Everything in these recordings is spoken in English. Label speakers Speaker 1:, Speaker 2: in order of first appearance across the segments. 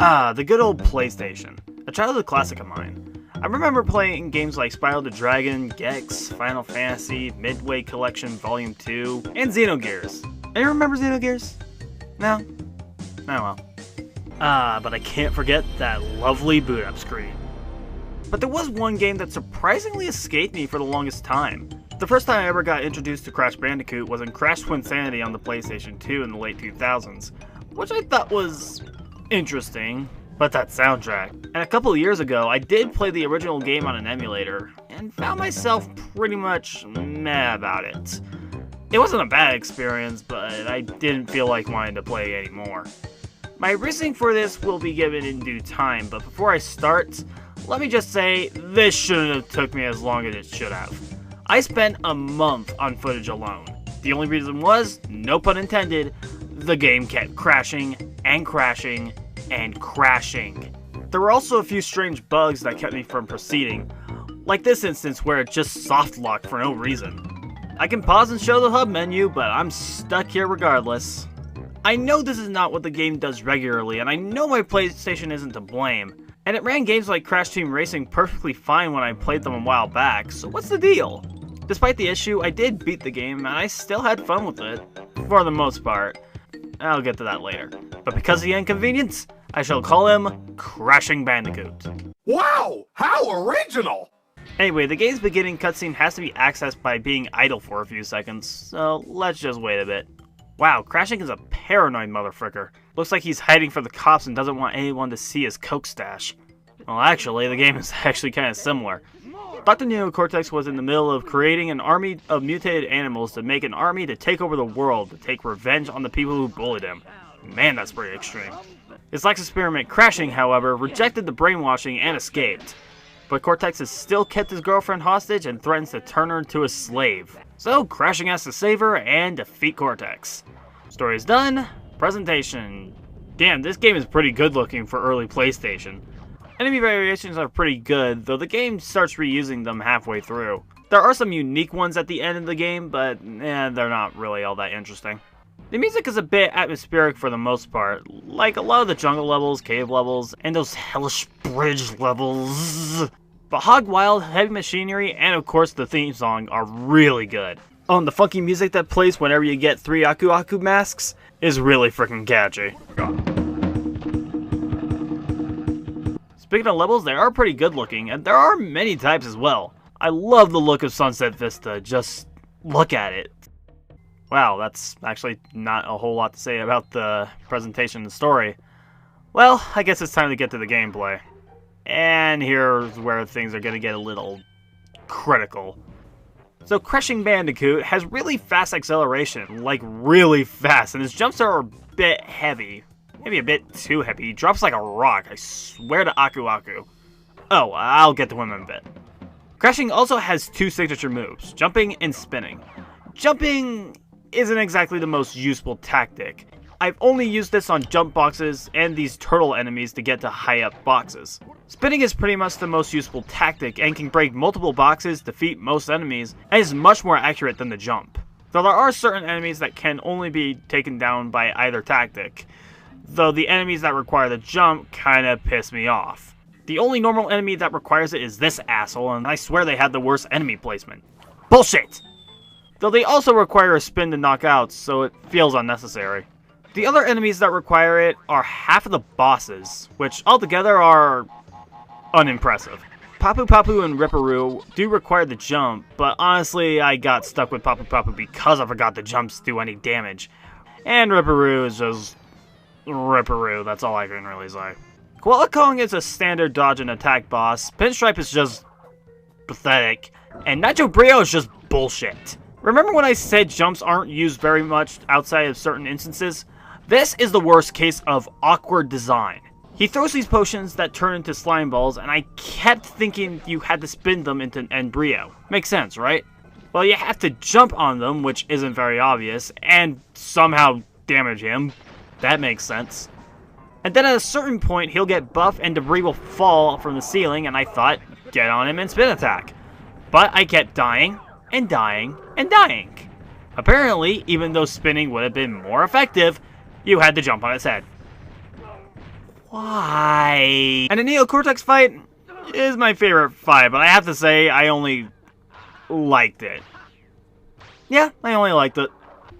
Speaker 1: The good old PlayStation, a childhood classic of mine. I remember playing games like Spyro the Dragon, Gex, Final Fantasy, Midway Collection Volume 2, and Xenogears. Anyone remember Xenogears? No? Oh well. But I can't forget that lovely boot-up screen. But there was one game that surprisingly escaped me for the longest time. The first time I ever got introduced to Crash Bandicoot was in Crash Twinsanity on the PlayStation 2 in the late 2000s, which I thought was interesting, but that soundtrack. And a couple of years ago, I did play the original game on an emulator, and found myself pretty much meh about it. It wasn't a bad experience, but I didn't feel like wanting to play anymore. My reasoning for this will be given in due time, but before I start, let me just say, this shouldn't have took me as long as it should have. I spent a month on footage alone. The only reason was, no pun intended, the game kept crashing, and crashing, and crashing. There were also a few strange bugs that kept me from proceeding, like this instance where it just soft locked for no reason. I can pause and show the hub menu, but I'm stuck here regardless. I know this is not what the game does regularly, and I know my PlayStation isn't to blame. And it ran games like Crash Team Racing perfectly fine when I played them a while back, so what's the deal? Despite the issue, I did beat the game, and I still had fun with it, for the most part. I'll get to that later. But because of the inconvenience, I shall call him Crashing Bandicoot.
Speaker 2: Wow! How original!
Speaker 1: Anyway, the game's beginning cutscene has to be accessed by being idle for a few seconds, so let's just wait a bit. Wow, Crashing is a paranoid motherfucker. Looks like he's hiding from the cops and doesn't want anyone to see his coke stash. Well, actually, the game is actually kind of similar. Dr. Neocortex was in the middle of creating an army of mutated animals to make an army to take over the world, to take revenge on the people who bullied him. Man, that's pretty extreme. His next experiment, Crashing, however, rejected the brainwashing and escaped. But Cortex has still kept his girlfriend hostage and threatens to turn her into a slave. So, Crashing has to save her and defeat Cortex. Story is done. Presentation. Damn, this game is pretty good looking for early PlayStation. Enemy variations are pretty good, though the game starts reusing them halfway through. There are some unique ones at the end of the game, but they're not really all that interesting. The music is a bit atmospheric for the most part, like a lot of the jungle levels, cave levels, and those hellish bridge levels. But Hog Wild, Heavy Machinery, and of course the theme song are really good. Oh, and the funky music that plays whenever you get 3 Aku Aku masks is really freaking catchy. Speaking of levels, they are pretty good looking, and there are many types as well. I love the look of Sunset Vista, just look at it. Wow, that's actually not a whole lot to say about the presentation and story. Well, I guess it's time to get to the gameplay. And here's where things are going to get a little critical. So Crashing Bandicoot has really fast acceleration, like really fast, and his jumps are a bit heavy. Maybe a bit too heavy. He drops like a rock, I swear to Aku Aku. Oh, I'll get to him in a bit. Crashing also has 2 signature moves, jumping and spinning. Jumping isn't exactly the most useful tactic. I've only used this on jump boxes and these turtle enemies to get to high up boxes. Spinning is pretty much the most useful tactic and can break multiple boxes, defeat most enemies, and is much more accurate than the jump. Though there are certain enemies that can only be taken down by either tactic, though the enemies that require the jump kinda piss me off. The only normal enemy that requires it is this asshole, and I swear they had the worst enemy placement. Bullshit! Though they also require a spin to knock out, so it feels unnecessary. The other enemies that require it are half of the bosses, which altogether are unimpressive. Papu Papu and Ripperoo do require the jump, but honestly I got stuck with Papu Papu because I forgot the jumps do any damage. And Ripperoo is just Ripperoo, that's all I can really say. Koala Kong is a standard dodge and attack boss, Pinstripe is just pathetic, and Nacho Brio is just bullshit. Remember when I said jumps aren't used very much outside of certain instances? This is the worst case of awkward design. He throws these potions that turn into slime balls, and I kept thinking you had to spin them into an Brio. Makes sense, right? Well, you have to jump on them, which isn't very obvious, and somehow damage him. That makes sense. And then at a certain point, he'll get buff and debris will fall from the ceiling, and I thought, get on him and spin attack. But I kept dying, and dying, and dying. Apparently, even though spinning would have been more effective, you had to jump on its head. Why? And the Neo-Cortex fight is my favorite fight, but I have to say I only liked it. Yeah, I only liked it.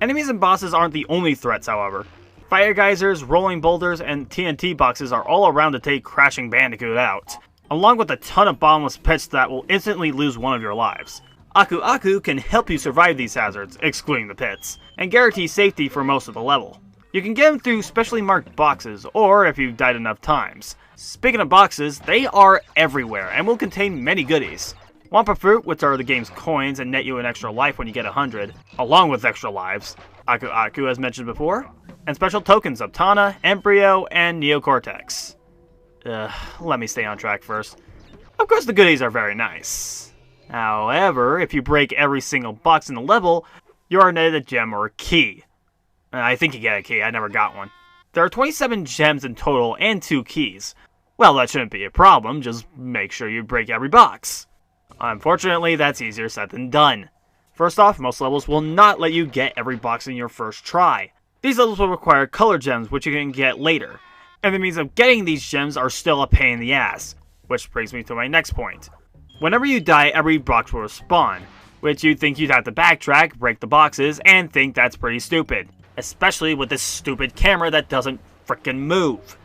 Speaker 1: Enemies and bosses aren't the only threats, however. Fire geysers, rolling boulders, and TNT boxes are all around to take Crashing Bandicoot out, along with a ton of bottomless pits that will instantly lose one of your lives. Aku Aku can help you survive these hazards, excluding the pits, and guarantee safety for most of the level. You can get them through specially marked boxes, or if you've died enough times. Speaking of boxes, they are everywhere, and will contain many goodies. Wampa Fruit, which are the game's coins and net you an extra life when you get 100, along with extra lives, Aku Aku as mentioned before, and special tokens of Tana, Embryo, and Neo-Cortex. Let me stay on track first. Of course the goodies are very nice. However, if you break every single box in the level, you are netted a gem or a key. I think you get a key, I never got one. There are 27 gems in total and 2 keys. Well, that shouldn't be a problem, just make sure you break every box. Unfortunately, that's easier said than done. First off, most levels will not let you get every box in your first try. These levels will require color gems, which you can get later. And the means of getting these gems are still a pain in the ass. Which brings me to my next point. Whenever you die, every box will respawn, which you'd think you'd have to backtrack, break the boxes, and think that's pretty stupid. Especially with this stupid camera that doesn't frickin' move.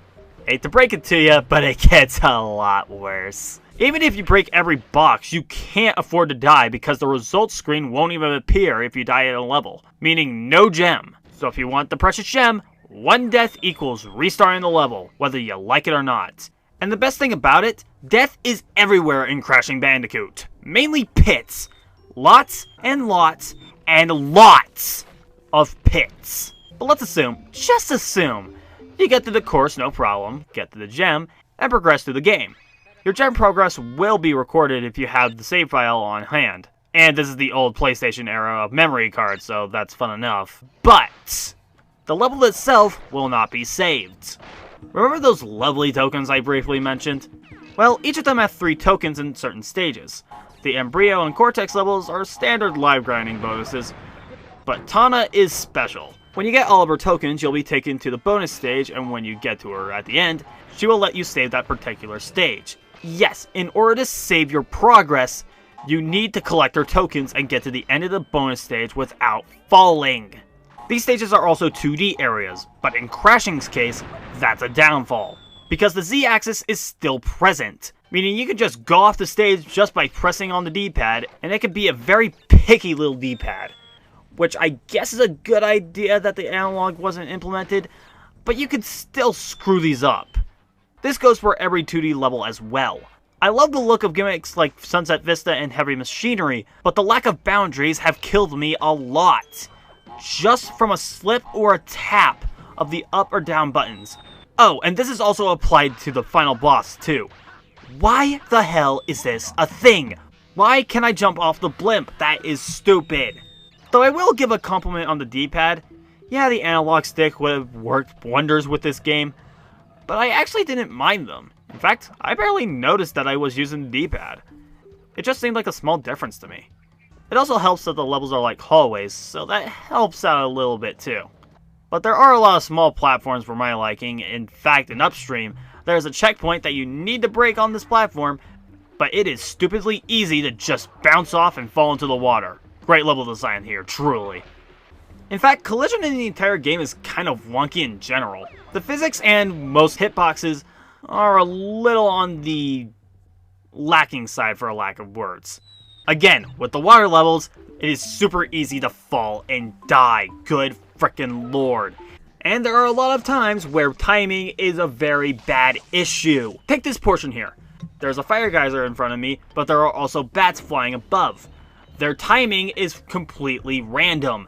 Speaker 1: Hate to break it to you, but it gets a lot worse. Even if you break every box, you can't afford to die because the results screen won't even appear if you die at a level, meaning no gem. So if you want the precious gem, one death equals restarting the level, whether you like it or not. And the best thing about it, death is everywhere in Crashing Bandicoot. Mainly pits. Lots and lots and lots of pits. But let's assume, just assume, you get to the course no problem, get to the gem, and progress through the game. Your gem progress will be recorded if you have the save file on hand. And this is the old PlayStation era of memory cards, so that's fun enough. But the level itself will not be saved. Remember those lovely tokens I briefly mentioned? Well, each of them have 3 tokens in certain stages. The Embryo and Cortex levels are standard live grinding bonuses, but Tana is special. When you get all of her tokens, you'll be taken to the bonus stage, and when you get to her at the end, she will let you save that particular stage. Yes, in order to save your progress, you need to collect her tokens and get to the end of the bonus stage without falling. These stages are also 2D areas, but in Crashing's case, that's a downfall, because the Z-axis is still present, meaning you can just go off the stage just by pressing on the D-pad, and it can be a very picky little D-pad. Which I guess is a good idea that the analog wasn't implemented, but you could still screw these up. This goes for every 2D level as well. I love the look of gimmicks like Sunset Vista and Heavy Machinery, but the lack of boundaries have killed me a lot. Just from a slip or a tap of the up or down buttons. Oh, and this is also applied to the final boss too. Why the hell is this a thing? Why can't I jump off the blimp? That is stupid. Though I will give a compliment on the D-pad. Yeah, the analog stick would have worked wonders with this game, but I actually didn't mind them. In fact, I barely noticed that I was using the D-pad. It just seemed like a small difference to me. It also helps that the levels are like hallways, so that helps out a little bit too. But there are a lot of small platforms for my liking. In fact, in Upstream, there's a checkpoint that you need to break on this platform, but it is stupidly easy to just bounce off and fall into the water. Great level design here, truly. In fact, collision in the entire game is kind of wonky in general. The physics and most hitboxes are a little on the lacking side for a lack of words. Again, with the water levels, it is super easy to fall and die, good frickin' lord. And there are a lot of times where timing is a very bad issue. Take this portion here. There's a fire geyser in front of me, but there are also bats flying above. Their timing is completely random.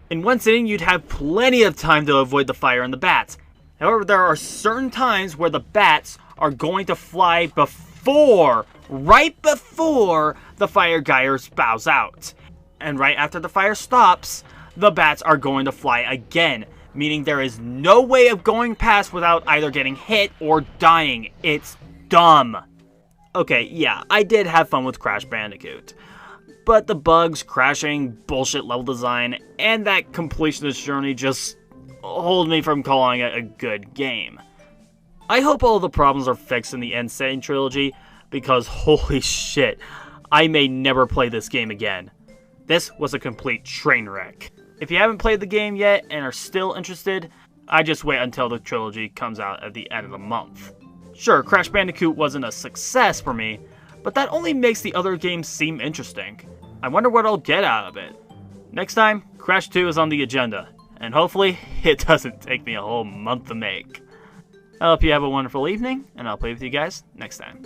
Speaker 1: In one sitting, you'd have plenty of time to avoid the fire and the bats. However, there are certain times where the bats are going to fly right before the fire geyser bows out. And right after the fire stops, the bats are going to fly again, meaning there is no way of going past without either getting hit or dying. It's dumb. Okay, yeah, I did have fun with Crash Bandicoot. But the bugs, crashing, bullshit level design, and that completionist journey just hold me from calling it a good game. I hope all the problems are fixed in the Insane trilogy, because holy shit, I may never play this game again. This was a complete train wreck. If you haven't played the game yet and are still interested, I just wait until the trilogy comes out at the end of the month. Sure, Crash Bandicoot wasn't a success for me, but that only makes the other games seem interesting. I wonder what I'll get out of it. Next time, Crash 2 is on the agenda, and hopefully, it doesn't take me a whole month to make. I hope you have a wonderful evening, and I'll play with you guys next time.